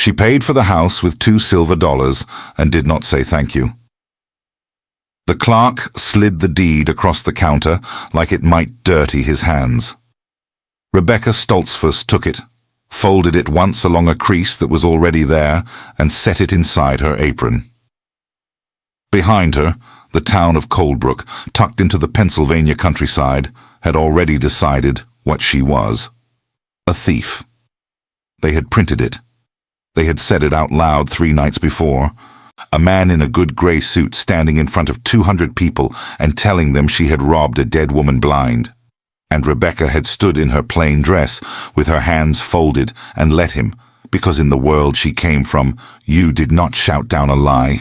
She paid for the house with $2 silver and did not say thank you. The clerk slid the deed across the counter like it might dirty his hands. Rebecca Stoltzfus took it, folded it once along a crease that was already there, and set it inside her apron. Behind her, the town of Coldbrook, tucked into the Pennsylvania countryside, had already decided what she was. A thief. They had printed it. They had said it out loud 3 nights before. A man in a good gray suit standing in front of 200 people and telling them she had robbed a dead woman blind. And Rebecca had stood in her plain dress with her hands folded and let him, because in the world she came from, you did not shout down a lie.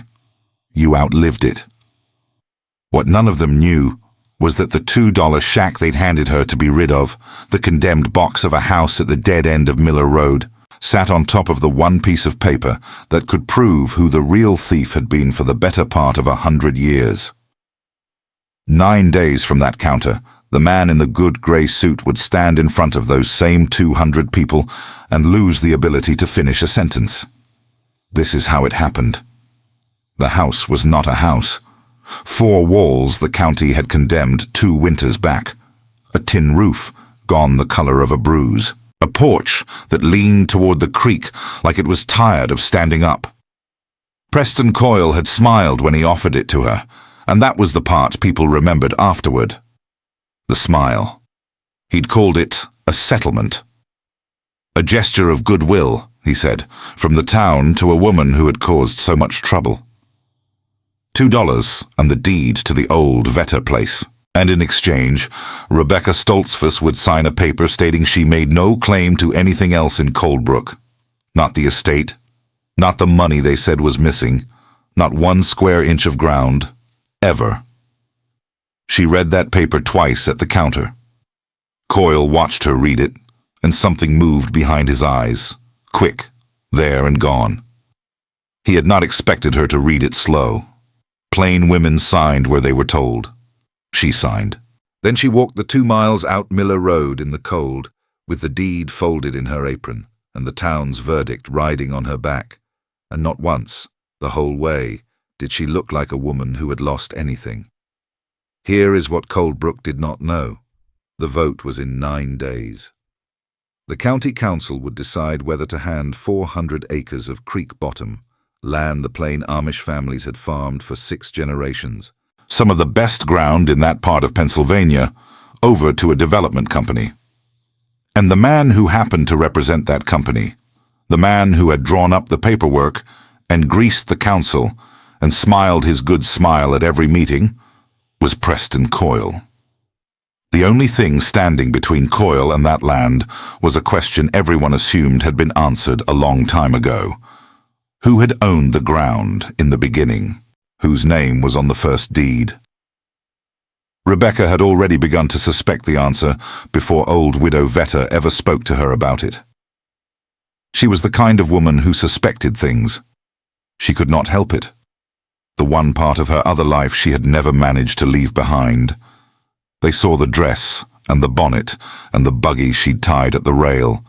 You outlived it. What none of them knew was that the $2 shack they'd handed her to be rid of, the condemned box of a house at the dead end of Miller Road, sat on top of the one piece of paper that could prove who the real thief had been for the better part of 100 years. 9 days from that counter, the man in the good grey suit would stand in front of those same 200 people and lose the ability to finish a sentence. This is how it happened. The house was not a house. 4 walls the county had condemned 2 winters back. A tin roof, gone the colour of a bruise. A porch that leaned toward the creek like it was tired of standing up. Preston Coyle had smiled when he offered it to her, and that was the part people remembered afterward. The smile. He'd called it a settlement. A gesture of goodwill, he said, from the town to a woman who had caused so much trouble. $2 and the deed to the old Vetter place. And in exchange, Rebecca Stoltzfus would sign a paper stating she made no claim to anything else in Coldbrook. Not the estate, not the money they said was missing, not 1 square inch of ground, ever. She read that paper twice at the counter. Coyle watched her read it, and something moved behind his eyes, quick, there and gone. He had not expected her to read it slow. Plain women signed where they were told. She signed. Then she walked the 2 miles out Miller Road in the cold, with the deed folded in her apron, and the town's verdict riding on her back. And not once, the whole way, did she look like a woman who had lost anything. Here is what Coldbrook did not know. The vote was in 9 days. The county council would decide whether to hand 400 acres of creek bottom, land the plain Amish families had farmed for 6 generations, some of the best ground in that part of Pennsylvania, over to a development company. And the man who happened to represent that company, the man who had drawn up the paperwork and greased the council and smiled his good smile at every meeting, was Preston Coyle. The only thing standing between Coyle and that land was a question everyone assumed had been answered a long time ago. Who had owned the ground in the beginning? Whose name was on the first deed? Rebecca had already begun to suspect the answer before old widow Vetter ever spoke to her about it. She was the kind of woman who suspected things. She could not help it. The one part of her other life she had never managed to leave behind. They saw the dress and the bonnet and the buggy she'd tied at the rail,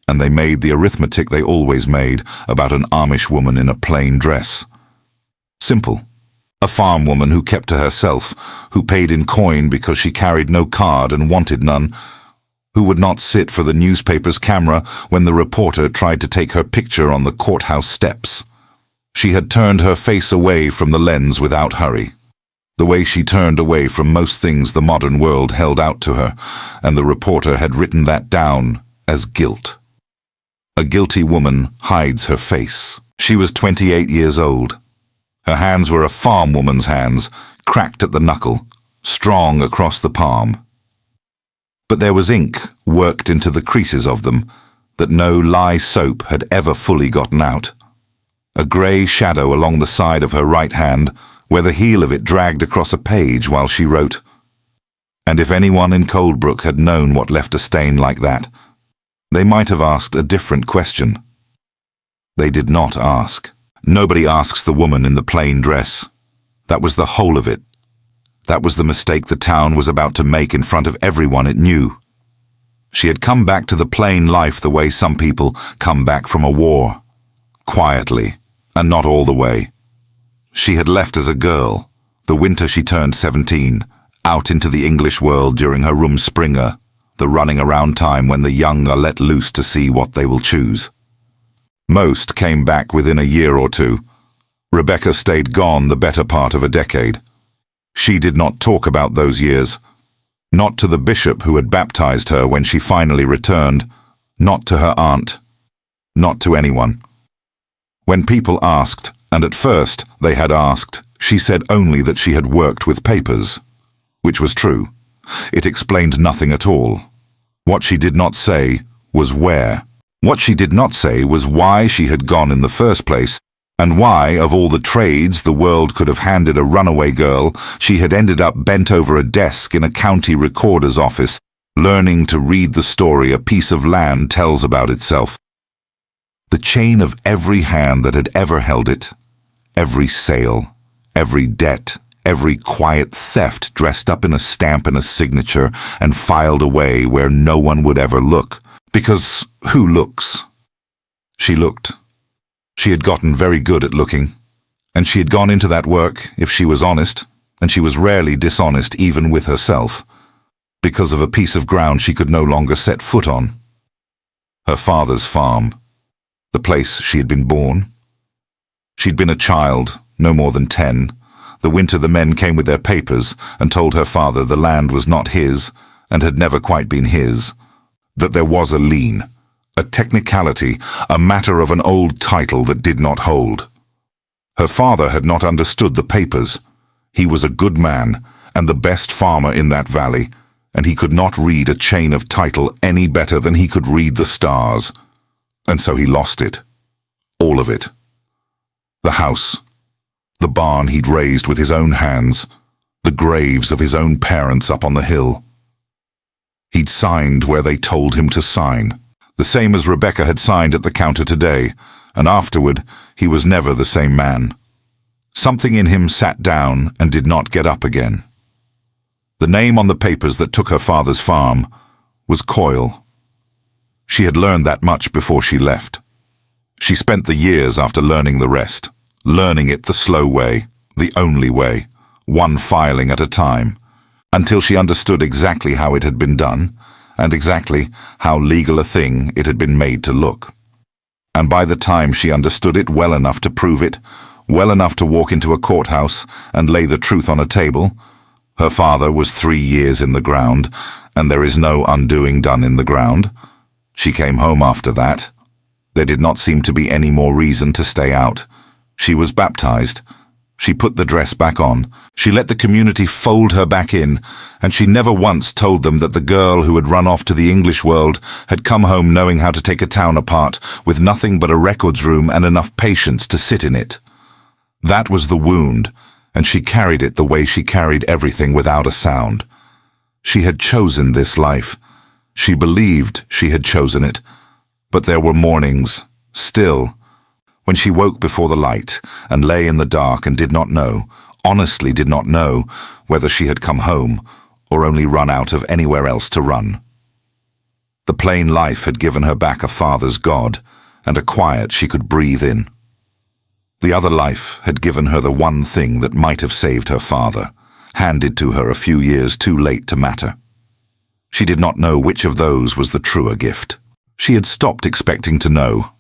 and they made the arithmetic they always made about an Amish woman in a plain dress. Simple. A farm woman who kept to herself, who paid in coin because she carried no card and wanted none, who would not sit for the newspaper's camera when the reporter tried to take her picture on the courthouse steps. She had turned her face away from the lens without hurry, the way she turned away from most things the modern world held out to her, and the reporter had written that down as guilt. A guilty woman hides her face. She was 28 years old. Her hands were a farm woman's hands, cracked at the knuckle, strong across the palm. But there was ink worked into the creases of them that no lye soap had ever fully gotten out. A grey shadow along the side of her right hand, where the heel of it dragged across a page while she wrote. And if anyone in Coldbrook had known what left a stain like that, they might have asked a different question. They did not ask. Nobody asks the woman in the plain dress. That was the whole of it. That was the mistake the town was about to make in front of everyone it knew. She had come back to the plain life the way some people come back from a war. quietly, and not all the way. She had left as a girl, the winter she turned 17, out into the English world during her Rumspringa, the running around time when the young are let loose to see what they will choose. Most came back within a year or two. Rebecca stayed gone the better part of a decade. She did not talk about those years. Not to the bishop who had baptized her when she finally returned, not to her aunt, not to anyone. When people asked, and at first they had asked, she said only that she had worked with papers, which was true. It explained nothing at all. What she did not say was where. What she did not say was why she had gone in the first place, and why, of all the trades the world could have handed a runaway girl, she had ended up bent over a desk in a county recorder's office, learning to read the story a piece of land tells about itself. The chain of every hand that had ever held it, every sale, every debt, every quiet theft dressed up in a stamp and a signature and filed away where no one would ever look. Because who looks? She looked. She had gotten very good at looking, and she had gone into that work, if she was honest, and she was rarely dishonest even with herself, because of a piece of ground she could no longer set foot on. Her father's farm, the place she had been born. She'd been a child, no more than 10. The winter the men came with their papers and told her father the land was not his and had never quite been his, that there was a lien, a technicality, a matter of an old title that did not hold. Her father had not understood the papers. He was a good man and the best farmer in that valley, and he could not read a chain of title any better than he could read the stars. And so he lost it. All of it. The house, the barn he'd raised with his own hands, the graves of his own parents up on the hill. He'd signed where they told him to sign, the same as Rebecca had signed at the counter today, and afterward he was never the same man. Something in him sat down and did not get up again. The name on the papers that took her father's farm was Coyle. She had learned that much before she left. She spent the years after learning the rest, learning it the slow way, the only way, one filing at a time, until she understood exactly how it had been done, and exactly how legal a thing it had been made to look. And by the time she understood it well enough to prove it, well enough to walk into a courthouse and lay the truth on a table, her father was 3 years in the ground, and there is no undoing done in the ground. She came home after that. There did not seem to be any more reason to stay out. She was baptized. She put the dress back on. She let the community fold her back in, and she never once told them that the girl who had run off to the English world had come home knowing how to take a town apart, with nothing but a records room and enough patience to sit in it. That was the wound, and she carried it the way she carried everything without a sound. She had chosen this life. She believed she had chosen it. But there were mornings, still, when she woke before the light and lay in the dark and did not know, honestly did not know, whether she had come home or only run out of anywhere else to run. The plain life had given her back a father's God and a quiet she could breathe in. The other life had given her the one thing that might have saved her father, handed to her a few years too late to matter. She did not know which of those was the truer gift. She had stopped expecting to know.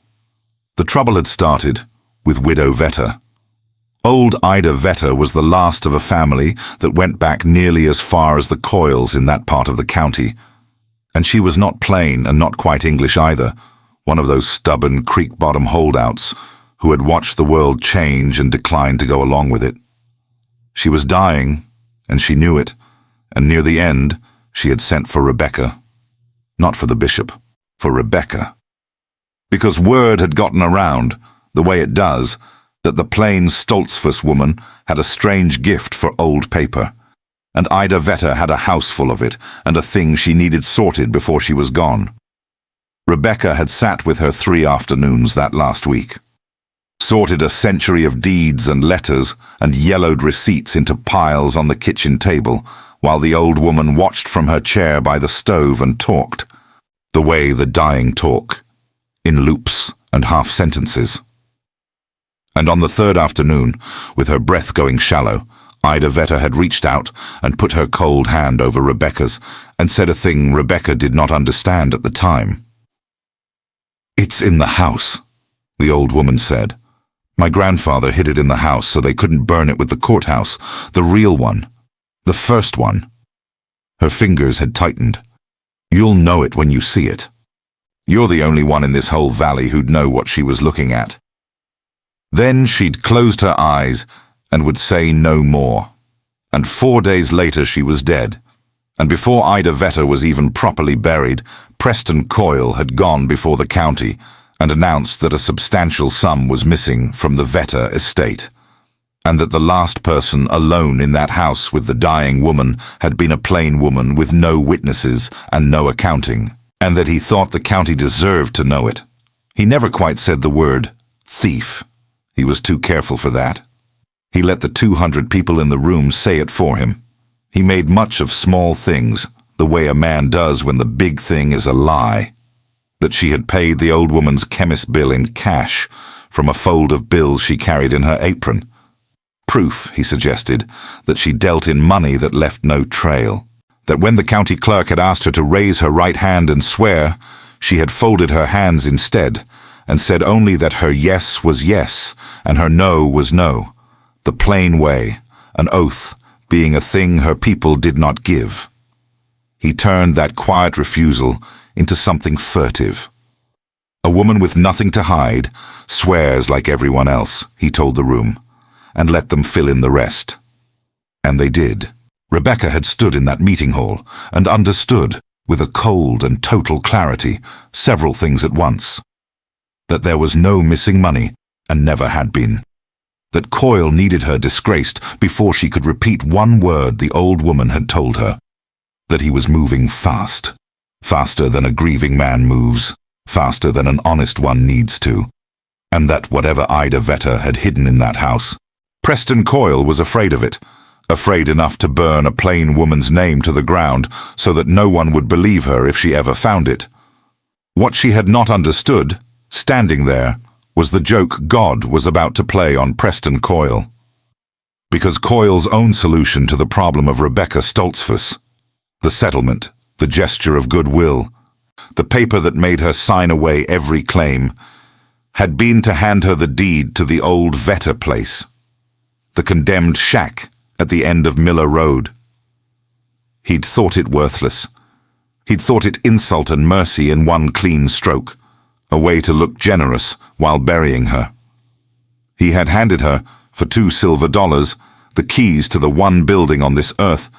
The trouble had started with Widow Vetter. Old Ida Vetter was the last of a family that went back nearly as far as the Coyles in that part of the county. And she was not plain and not quite English either, one of those stubborn creek-bottom holdouts who had watched the world change and declined to go along with it. She was dying, and she knew it, and near the end she had sent for Rebecca. Not for the bishop, for Rebecca. Because word had gotten around, the way it does, that the plain Stoltzfus woman had a strange gift for old paper, and Ida Vetter had a house full of it and a thing she needed sorted before she was gone. Rebecca had sat with her 3 afternoons that last week, sorted a century of deeds and letters and yellowed receipts into piles on the kitchen table, while the old woman watched from her chair by the stove and talked, the way the dying talk, in loops and half-sentences. And on the third afternoon, with her breath going shallow, Ida Vetter had reached out and put her cold hand over Rebecca's and said a thing Rebecca did not understand at the time. "It's in the house," the old woman said. "My grandfather hid it in the house so they couldn't burn it with the courthouse, the real one, the first one." Her fingers had tightened. "You'll know it when you see it. You're the only one in this whole valley who'd know what she was looking at." Then she'd closed her eyes and would say no more. And 4 days later she was dead. And before Ida Vetter was even properly buried, Preston Coyle had gone before the county and announced that a substantial sum was missing from the Vetter estate, and that the last person alone in that house with the dying woman had been a plain woman with no witnesses and no accounting, and that he thought the county deserved to know it. He never quite said the word thief. He was too careful for that. He let the 200 people in the room say it for him. He made much of small things, the way a man does when the big thing is a lie. That she had paid the old woman's chemist bill in cash from a fold of bills she carried in her apron. Proof, he suggested, that she dealt in money that left no trail. That when the county clerk had asked her to raise her right hand and swear, she had folded her hands instead and said only that her yes was yes and her no was no. The plain way, an oath, being a thing her people did not give. He turned that quiet refusal into something furtive. A woman with nothing to hide swears like everyone else, he told the room, and let them fill in the rest. And they did. Rebecca had stood in that meeting hall and understood, with a cold and total clarity, several things at once. That there was no missing money, and never had been. That Coyle needed her disgraced before she could repeat one word the old woman had told her. That he was moving fast. Faster than a grieving man moves. Faster than an honest one needs to. And that whatever Ida Vetter had hidden in that house, Preston Coyle was afraid of it. Afraid enough to burn a plain woman's name to the ground so that no one would believe her if she ever found it. What she had not understood, standing there, was the joke God was about to play on Preston Coyle. Because Coyle's own solution to the problem of Rebecca Stoltzfus, the settlement, the gesture of goodwill, the paper that made her sign away every claim, had been to hand her the deed to the old Vetter place, the condemned shack at the end of Miller Road. He'd thought it worthless. He'd thought it insult and mercy in one clean stroke, a way to look generous while burying her. He had handed her, for $2 silver, the keys to the one building on this earth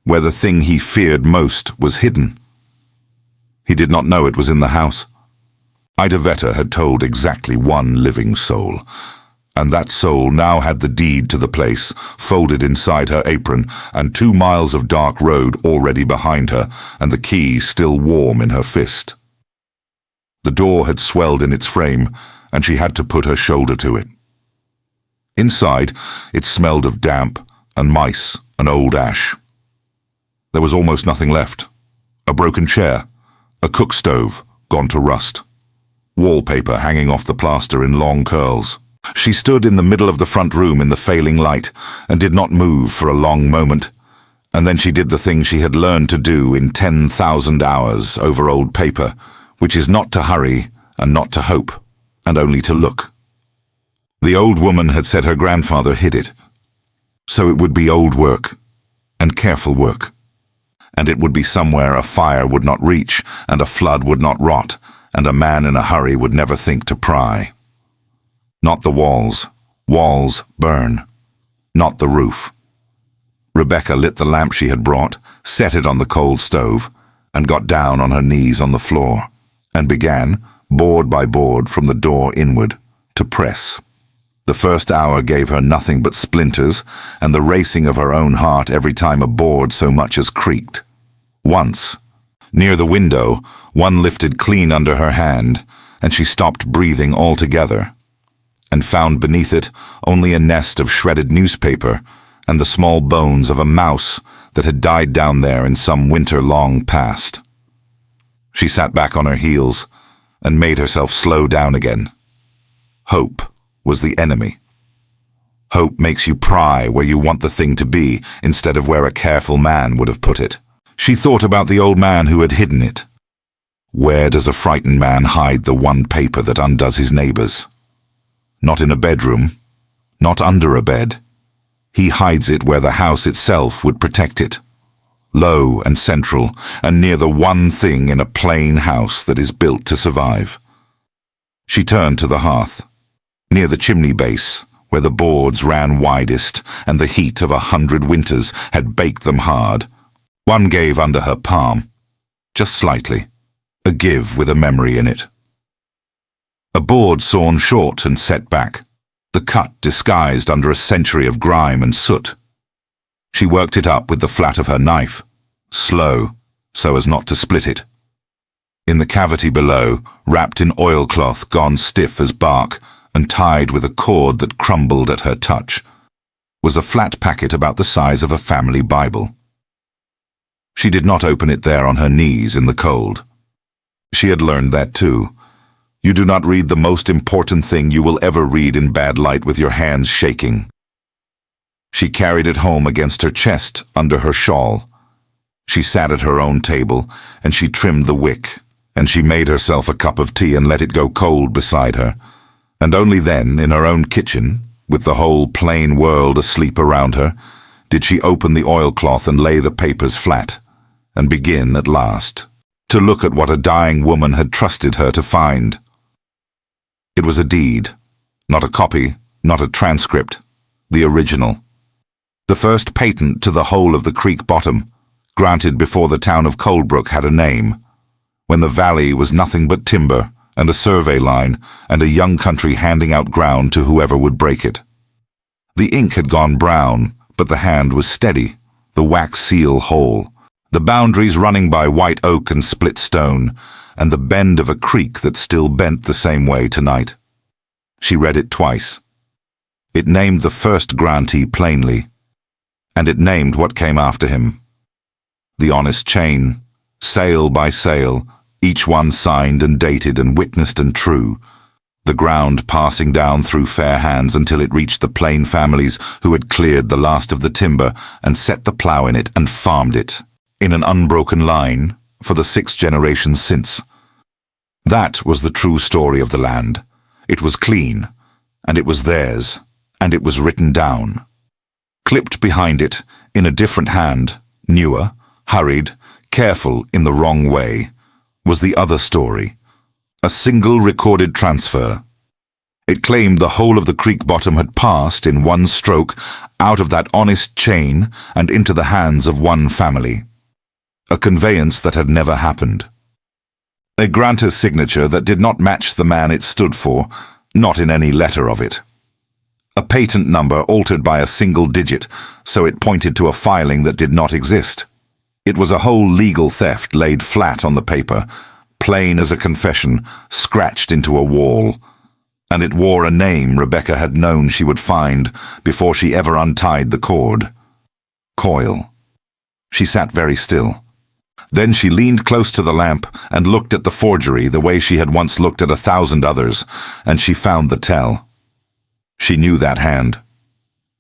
where the thing he feared most was hidden. He did not know it was in the house. Ida Vetter had told exactly one living soul, and that soul now had the deed to the place folded inside her apron and 2 miles of dark road already behind her and the key still warm in her fist. The door had swelled in its frame, and she had to put her shoulder to it. Inside, it smelled of damp and mice and old ash. There was almost nothing left. A broken chair, a cook stove gone to rust, wallpaper hanging off the plaster in long curls. She stood in the middle of the front room in the failing light and did not move for a long moment, and then she did the thing she had learned to do in 10,000 hours over old paper, which is not to hurry and not to hope, and only to look. The old woman had said her grandfather hid it, so it would be old work, and careful work, and it would be somewhere a fire would not reach, and a flood would not rot, and a man in a hurry would never think to pry. Not the walls. Walls burn. Not the roof. Rebecca lit the lamp she had brought, set it on the cold stove, and got down on her knees on the floor, and began, board by board from the door inward, to press. The first hour gave her nothing but splinters and the racing of her own heart every time a board so much as creaked. Once, near the window, one lifted clean under her hand, and she stopped breathing altogether, and found beneath it only a nest of shredded newspaper and the small bones of a mouse that had died down there in some winter long past. She sat back on her heels and made herself slow down again. Hope was the enemy. Hope makes you pry where you want the thing to be instead of where a careful man would have put it. She thought about the old man who had hidden it. Where does a frightened man hide the one paper that undoes his neighbors? Not in a bedroom, not under a bed. He hides it where the house itself would protect it. Low and central, and near the one thing in a plain house that is built to survive. She turned to the hearth, near the chimney base, where the boards ran widest and the heat of 100 winters had baked them hard. One gave under her palm, just slightly, a give with a memory in it. A board sawn short and set back, the cut disguised under a century of grime and soot. She worked it up with the flat of her knife, slow, so as not to split it. In the cavity below, wrapped in oilcloth gone stiff as bark and tied with a cord that crumbled at her touch, was a flat packet about the size of a family Bible. She did not open it there on her knees in the cold. She had learned that too. You do not read the most important thing you will ever read in bad light with your hands shaking. She carried it home against her chest under her shawl. She sat at her own table, and she trimmed the wick, and she made herself a cup of tea and let it go cold beside her. And only then, in her own kitchen, with the whole plain world asleep around her, did she open the oilcloth and lay the papers flat, and begin, at last, to look at what a dying woman had trusted her to find. It was a deed, not a copy, not a transcript, the original. The first patent to the whole of the creek bottom, granted before the town of Coldbrook had a name, when the valley was nothing but timber and a survey line and a young country handing out ground to whoever would break it. The ink had gone brown, but the hand was steady, the wax seal whole, the boundaries running by white oak and split stone, and the bend of a creek that still bent the same way tonight. She read it twice. It named the first grantee plainly, and it named what came after him. The honest chain, sale by sale, each one signed and dated and witnessed and true, the ground passing down through fair hands until it reached the plain families who had cleared the last of the timber and set the plough in it and farmed it, in an unbroken line, for the 6 generations since. That was the true story of the land. It was clean, and it was theirs, and it was written down. Clipped behind it, in a different hand, newer, hurried, careful in the wrong way, was the other story, a single recorded transfer. It claimed the whole of the creek bottom had passed in one stroke out of that honest chain and into the hands of one family. A conveyance that had never happened. A grantor's signature that did not match the man it stood for, not in any letter of it. A patent number altered by a single digit, so it pointed to a filing that did not exist. It was a whole legal theft laid flat on the paper, plain as a confession, scratched into a wall. And it wore a name Rebecca had known she would find before she ever untied the cord. Coyle. She sat very still. Then she leaned close to the lamp and looked at the forgery the way she had once looked at 1,000 others, and she found the tell. She knew that hand.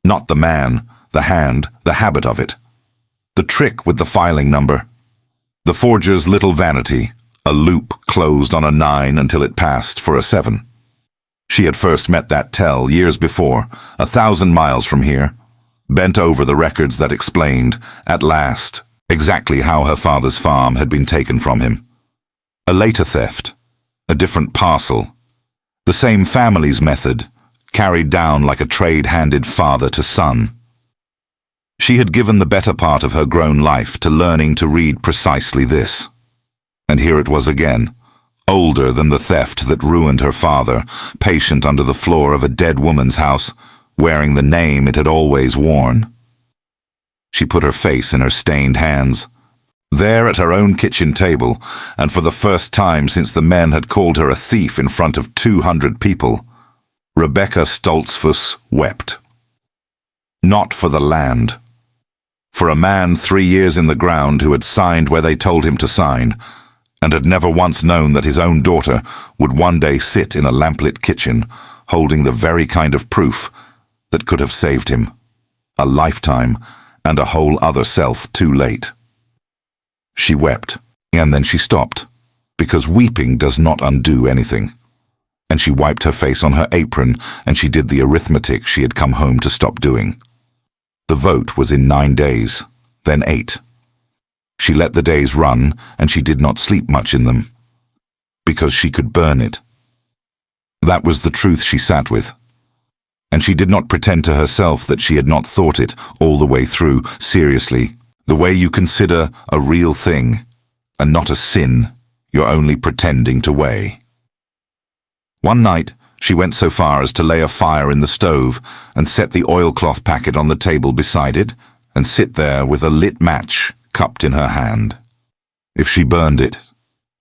Not the man, the hand, the habit of it. The trick with the filing number. The forger's little vanity, a loop closed on a 9 until it passed for a 7. She had first met that tell years before, 1,000 miles from here, bent over the records that explained, at last, exactly how her father's farm had been taken from him. A later theft, a different parcel, the same family's method, carried down like a trade-handed father to son. She had given the better part of her grown life to learning to read precisely this. And here it was again, older than the theft that ruined her father, patient under the floor of a dead woman's house, wearing the name it had always worn. She put her face in her stained hands. There at her own kitchen table, and for the first time since the men had called her a thief in front of 200 people, Rebecca Stoltzfus wept. Not for the land. For a man 3 years in the ground who had signed where they told him to sign, and had never once known that his own daughter would one day sit in a lamplit kitchen, holding the very kind of proof that could have saved him. A lifetime and a whole other self too late. She wept, and then she stopped, because weeping does not undo anything. And she wiped her face on her apron, and she did the arithmetic she had come home to stop doing. The vote was in 9 days, then 8. She let the days run, and she did not sleep much in them, because she could burn it. That was the truth she sat with. And she did not pretend to herself that she had not thought it all the way through, seriously, the way you consider a real thing, and not a sin you're only pretending to weigh. One night, she went so far as to lay a fire in the stove and set the oilcloth packet on the table beside it and sit there with a lit match cupped in her hand. If she burned it,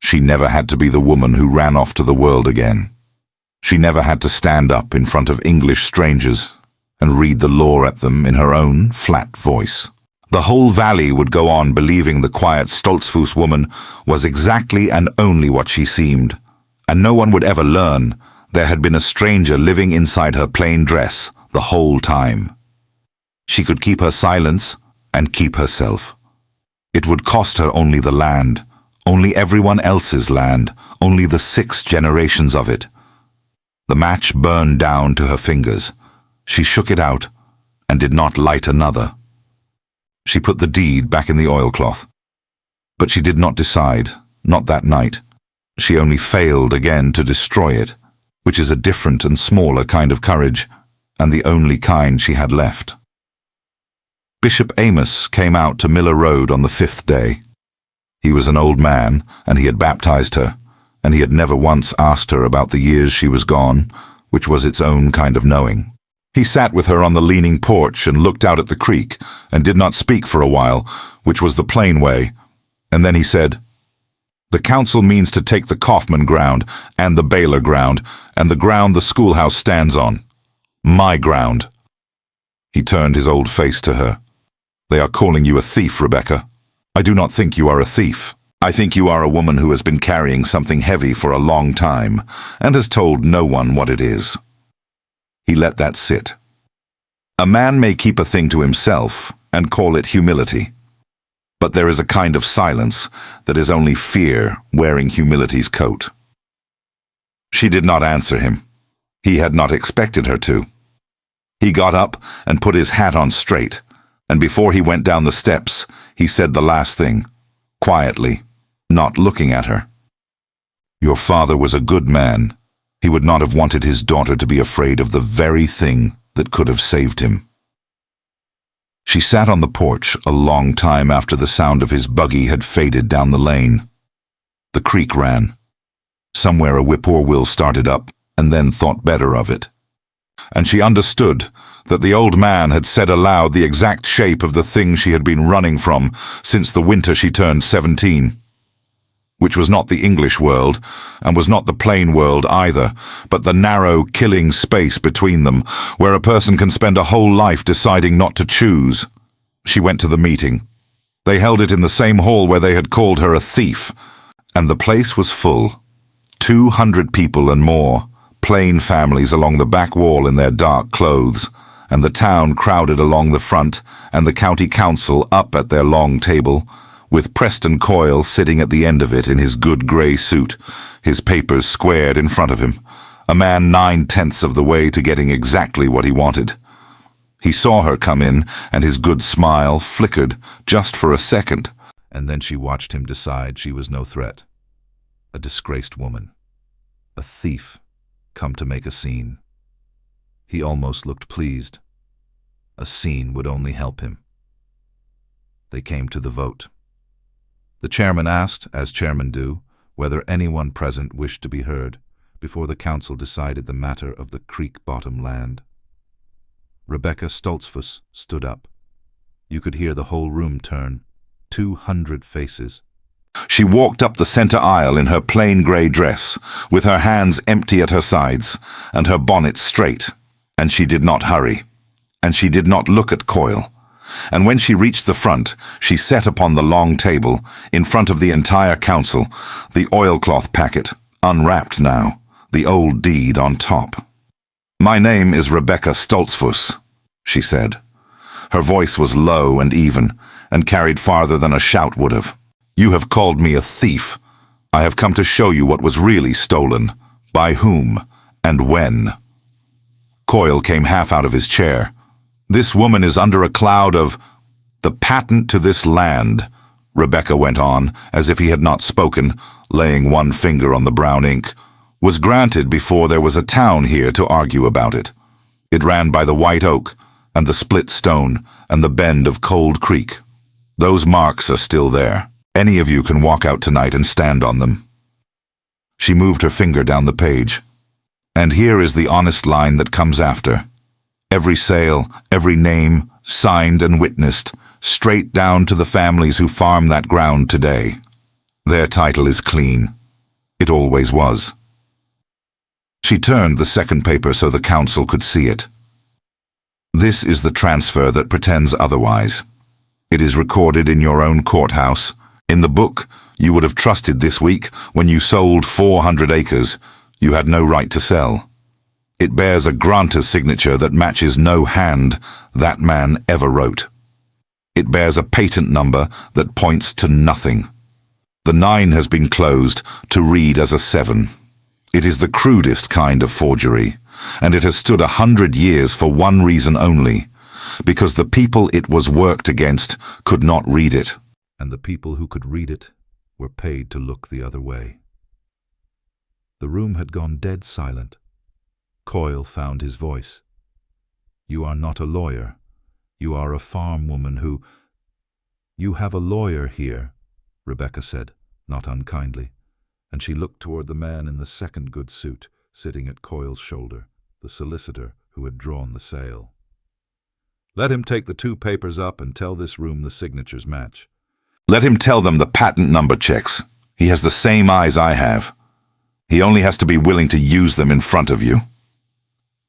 she never had to be the woman who ran off to the world again. She never had to stand up in front of English strangers and read the law at them in her own flat voice. The whole valley would go on believing the quiet Stoltzfus woman was exactly and only what she seemed, and no one would ever learn there had been a stranger living inside her plain dress the whole time. She could keep her silence and keep herself. It would cost her only the land, only everyone else's land, only the 6 generations of it. The match burned down to her fingers. She shook it out and did not light another. She put the deed back in the oilcloth. But she did not decide, not that night. She only failed again to destroy it, which is a different and smaller kind of courage, and the only kind she had left. Bishop Amish came out to Miller Road on the 5th day. He was an old man, and he had baptized her, and he had never once asked her about the years she was gone, which was its own kind of knowing. He sat with her on the leaning porch and looked out at the creek, and did not speak for a while, which was the plain way, and then he said, "The council means to take the Kaufman ground, and the Baylor ground, and the ground the schoolhouse stands on. My ground." He turned his old face to her. "They are calling you a thief, Rebecca. I do not think you are a thief. I think you are a woman who has been carrying something heavy for a long time, and has told no one what it is." He let that sit. A man may keep a thing to himself and call it humility. But there is a kind of silence that is only fear wearing humility's coat. She did not answer him. He had not expected her to. He got up and put his hat on straight, and before he went down the steps, he said the last thing, quietly, not looking at her. "Your father was a good man. He would not have wanted his daughter to be afraid of the very thing that could have saved him." She sat on the porch a long time after the sound of his buggy had faded down the lane. The creek ran. Somewhere a whippoorwill started up and then thought better of it. And she understood that the old man had said aloud the exact shape of the thing she had been running from since the winter she turned 17. Which was not the English world, and was not the plain world either, but the narrow, killing space between them, where a person can spend a whole life deciding not to choose. She went to the meeting. They held it in the same hall where they had called her a thief, and the place was full. 200 people and more, plain families along the back wall in their dark clothes, and the town crowded along the front, and the county council up at their long table, with Preston Coyle sitting at the end of it in his good grey suit, his papers squared in front of him, a man 9/10 of the way to getting exactly what he wanted. He saw her come in, and his good smile flickered just for a second, and then she watched him decide she was no threat. A disgraced woman. A thief, come to make a scene. He almost looked pleased. A scene would only help him. They came to the vote. The chairman asked, as chairmen do, whether anyone present wished to be heard, before the council decided the matter of the creek-bottom land. Rebecca Stoltzfus stood up. You could hear the whole room turn. 200 faces. She walked up the center aisle in her plain grey dress, with her hands empty at her sides, and her bonnet straight, and she did not hurry, and she did not look at Coyle. And when she reached the front, she set upon the long table, in front of the entire council, the oilcloth packet, unwrapped now, the old deed on top. "My name is Rebecca Stoltzfus," she said. Her voice was low and even, and carried farther than a shout would have. "You have called me a thief. I have come to show you what was really stolen, by whom, and when." Coyle came half out of his chair. "This woman is under a cloud of—" "The patent to this land," Rebecca went on, as if he had not spoken, laying one finger on the brown ink, "was granted before there was a town here to argue about it. It ran by the White Oak, and the Split Stone, and the bend of Cold Creek. Those marks are still there. Any of you can walk out tonight and stand on them." She moved her finger down the page. "And here is the honest line that comes after. Every sale, every name, signed and witnessed, straight down to the families who farm that ground today. Their title is clean. It always was." She turned the second paper so the council could see it. "This is the transfer that pretends otherwise. It is recorded in your own courthouse. In the book you would have trusted this week when you sold 400 acres. You had no right to sell. It bears a grantor's signature that matches no hand that man ever wrote. It bears a patent number that points to nothing. The 9 has been closed to read as a 7. It is the crudest kind of forgery, and it has stood 100 years for one reason only, because the people it was worked against could not read it, and the people who could read it were paid to look the other way." The room had gone dead silent. Coyle found his voice. "You are not a lawyer. You are a farm woman who—" "You have a lawyer here," Rebecca said, not unkindly, and she looked toward the man in the second good suit, sitting at Coyle's shoulder, the solicitor who had drawn the sale. "Let him take the 2 papers up and tell this room the signatures match." "Let him tell them the patent number checks. He has the same eyes I have. He only has to be willing to use them in front of you."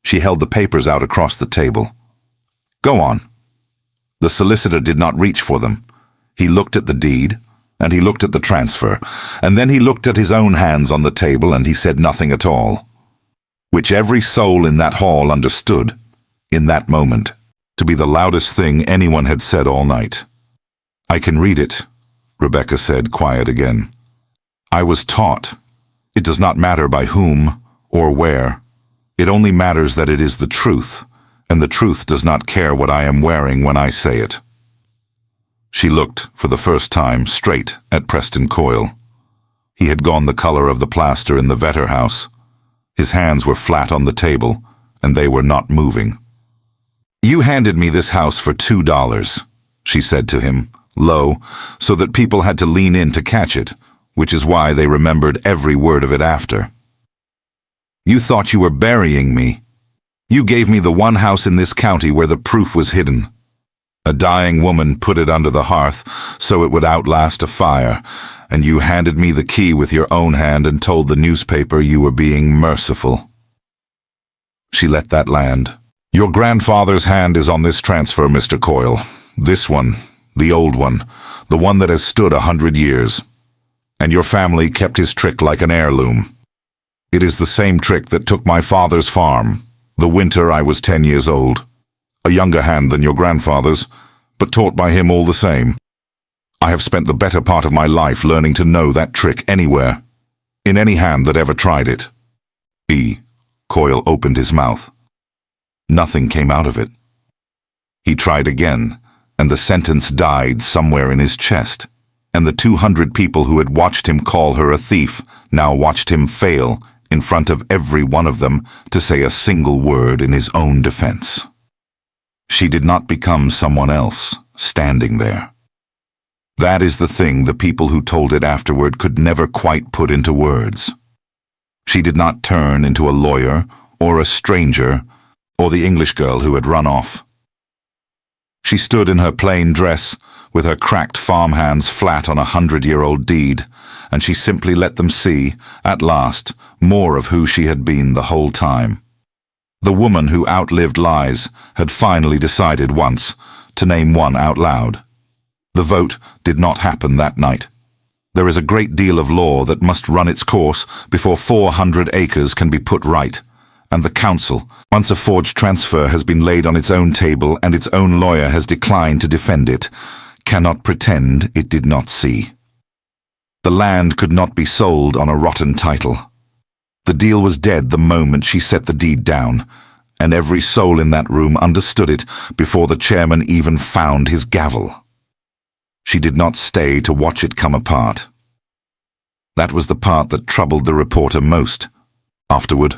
She held the papers out across the table. "Go on." The solicitor did not reach for them. He looked at the deed, and he looked at the transfer, and then he looked at his own hands on the table, and he said nothing at all, which every soul in that hall understood, in that moment, to be the loudest thing anyone had said all night. "I can read it," Rebecca said, quiet again. "I was taught. It does not matter by whom or where. It only matters that it is the truth, and the truth does not care what I am wearing when I say it." She looked, for the first time, straight at Preston Coyle. He had gone the color of the plaster in the Vetter house. His hands were flat on the table, and they were not moving. "You handed me this house for $2, she said to him, low, so that people had to lean in to catch it, which is why they remembered every word of it after. "You thought you were burying me. You gave me the one house in this county where the proof was hidden. A dying woman put it under the hearth so it would outlast a fire, and you handed me the key with your own hand and told the newspaper you were being merciful." She let that land. "Your grandfather's hand is on this transfer, Mr. Coyle. This one, the old one, the one that has stood 100 years. And your family kept his trick like an heirloom. It is the same trick that took my father's farm, the winter I was 10 years old. A younger hand than your grandfather's, but taught by him all the same. I have spent the better part of my life learning to know that trick anywhere, in any hand that ever tried it." Coyle opened his mouth. Nothing came out of it. He tried again, and the sentence died somewhere in his chest, and the 200 people who had watched him call her a thief now watched him fail in front of every one of them to say a single word in his own defense. She did not become someone else, standing there. That is the thing the people who told it afterward could never quite put into words. She did not turn into a lawyer, or a stranger, or the English girl who had run off. She stood in her plain dress, with her cracked farm hands flat on a 100-year-old deed, and she simply let them see, at last, more of who she had been the whole time. The woman who outlived lies had finally decided once to name one out loud. The vote did not happen that night. There is a great deal of law that must run its course before 400 acres can be put right, And the council, once a forged transfer has been laid on its own table and its own lawyer has declined to defend it, cannot pretend it did not see. The land could not be sold on a rotten title. The deal was dead the moment she set the deed down, and every soul in that room understood it before the chairman even found his gavel. She did not stay to watch it come apart. That was the part that troubled the reporter most. Afterward,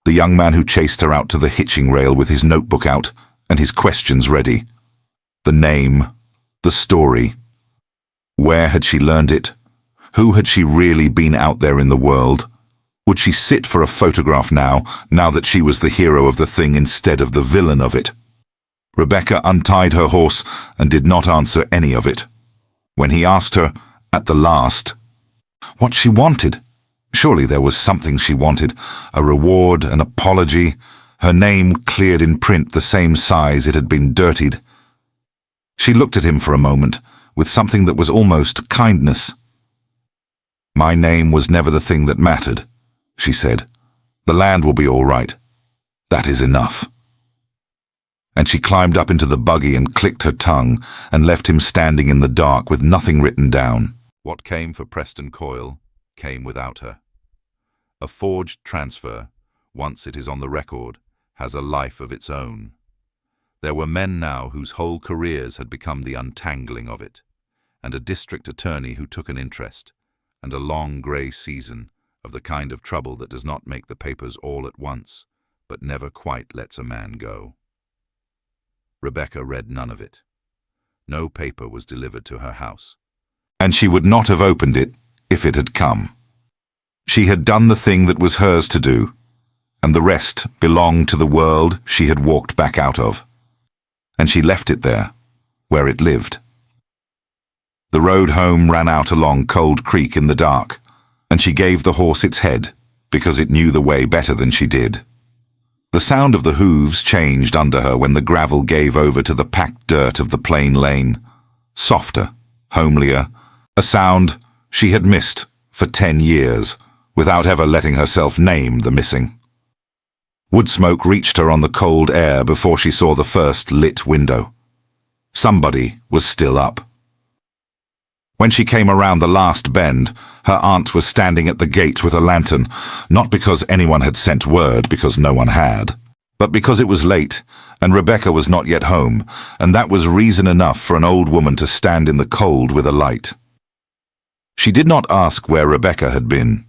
the young man who chased her out to the hitching rail with his notebook out and his questions ready. The name, the story. Where had she learned it? Who had she really been out there in the world? Would she sit for a photograph now that she was the hero of the thing instead of the villain of it? Rebecca untied her horse and did not answer any of it. When he asked her, at the last, what she wanted, surely there was something she wanted, a reward, an apology, her name cleared in print the same size it had been dirtied. She looked at him for a moment, with something that was almost kindness. My name was never the thing that mattered, she said. The land will be all right. That is enough. And she climbed up into the buggy and clicked her tongue and left him standing in the dark with nothing written down. What came for Preston Coyle came without her. A forged transfer, once it is on the record, has a life of its own. There were men now whose whole careers had become the untangling of it, and a district attorney who took an interest, and a long grey season of the kind of trouble that does not make the papers all at once, but never quite lets a man go. Rebecca read none of it. No paper was delivered to her house. And she would not have opened it if it had come. She had done the thing that was hers to do, and the rest belonged to the world she had walked back out of. And she left it there, where it lived. The road home ran out along Cold Creek in the dark, and she gave the horse its head, because it knew the way better than she did. The sound of the hooves changed under her when the gravel gave over to the packed dirt of the plain lane. Softer, homelier, a sound she had missed for 10 years, without ever letting herself name the missing. Wood smoke reached her on the cold air before she saw the first lit window. Somebody was still up. When she came around the last bend, her aunt was standing at the gate with a lantern, not because anyone had sent word, because no one had, but because it was late, and Rebecca was not yet home, and that was reason enough for an old woman to stand in the cold with a light. She did not ask where Rebecca had been.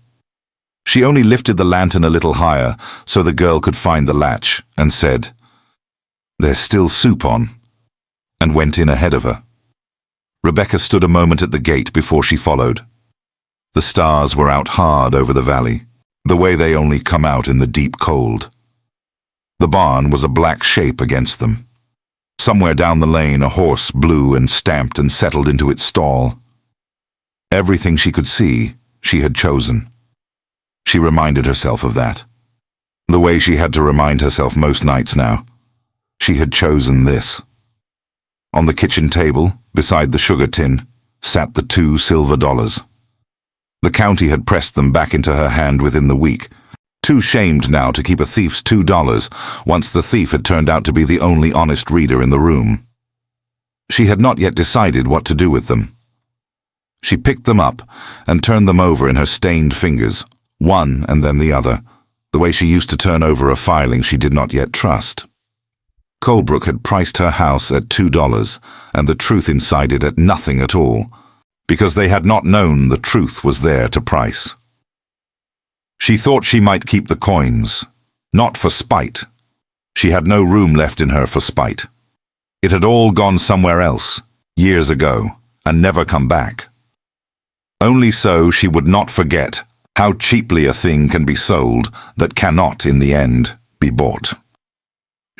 She only lifted the lantern a little higher so the girl could find the latch, and said, "There's still soup on," and went in ahead of her. Rebecca stood a moment at the gate before she followed. The stars were out hard over the valley, the way they only come out in the deep cold. The barn was a black shape against them. Somewhere down the lane a horse blew and stamped and settled into its stall. Everything she could see, she had chosen. She reminded herself of that. The way she had to remind herself most nights now. She had chosen this. On the kitchen table, beside the sugar tin, sat the $2 silver. The county had pressed them back into her hand within the week, too shamed now to keep a thief's $2 once the thief had turned out to be the only honest reader in the room. She had not yet decided what to do with them. She picked them up and turned them over in her stained fingers, one and then the other, the way she used to turn over a filing she did not yet trust. Colebrook had priced her house at $2 and the truth inside it at nothing at all, because they had not known the truth was there to price. She thought she might keep the coins, not for spite. She had no room left in her for spite. It had all gone somewhere else, years ago, and never come back. Only so she would not forget how cheaply a thing can be sold that cannot, in the end, be bought.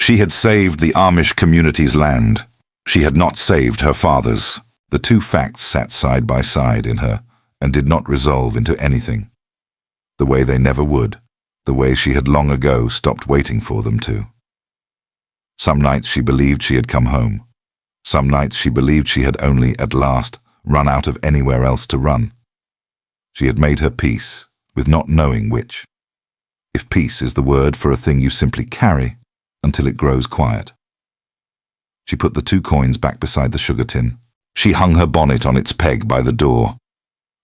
She had saved the Amish community's land. She had not saved her father's. The two facts sat side by side in her and did not resolve into anything. The way they never would, the way she had long ago stopped waiting for them to. Some nights she believed she had come home. Some nights she believed she had only, at last, run out of anywhere else to run. She had made her peace with not knowing which. if peace is the word for a thing you simply carry until it grows quiet. She put the 2 coins back beside the sugar tin. She hung her bonnet on its peg by the door.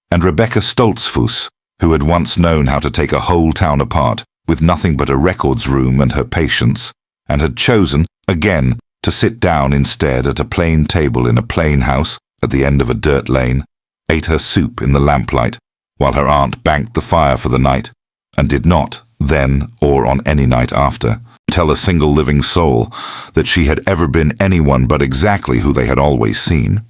And Rebecca Stoltzfus, who had once known how to take a whole town apart with nothing but a records room and her patience, and had chosen, again, to sit down instead at a plain table in a plain house at the end of a dirt lane, ate her soup in the lamplight, while her aunt banked the fire for the night, and did not, then or on any night after, tell a single living soul that she had ever been anyone but exactly who they had always seen.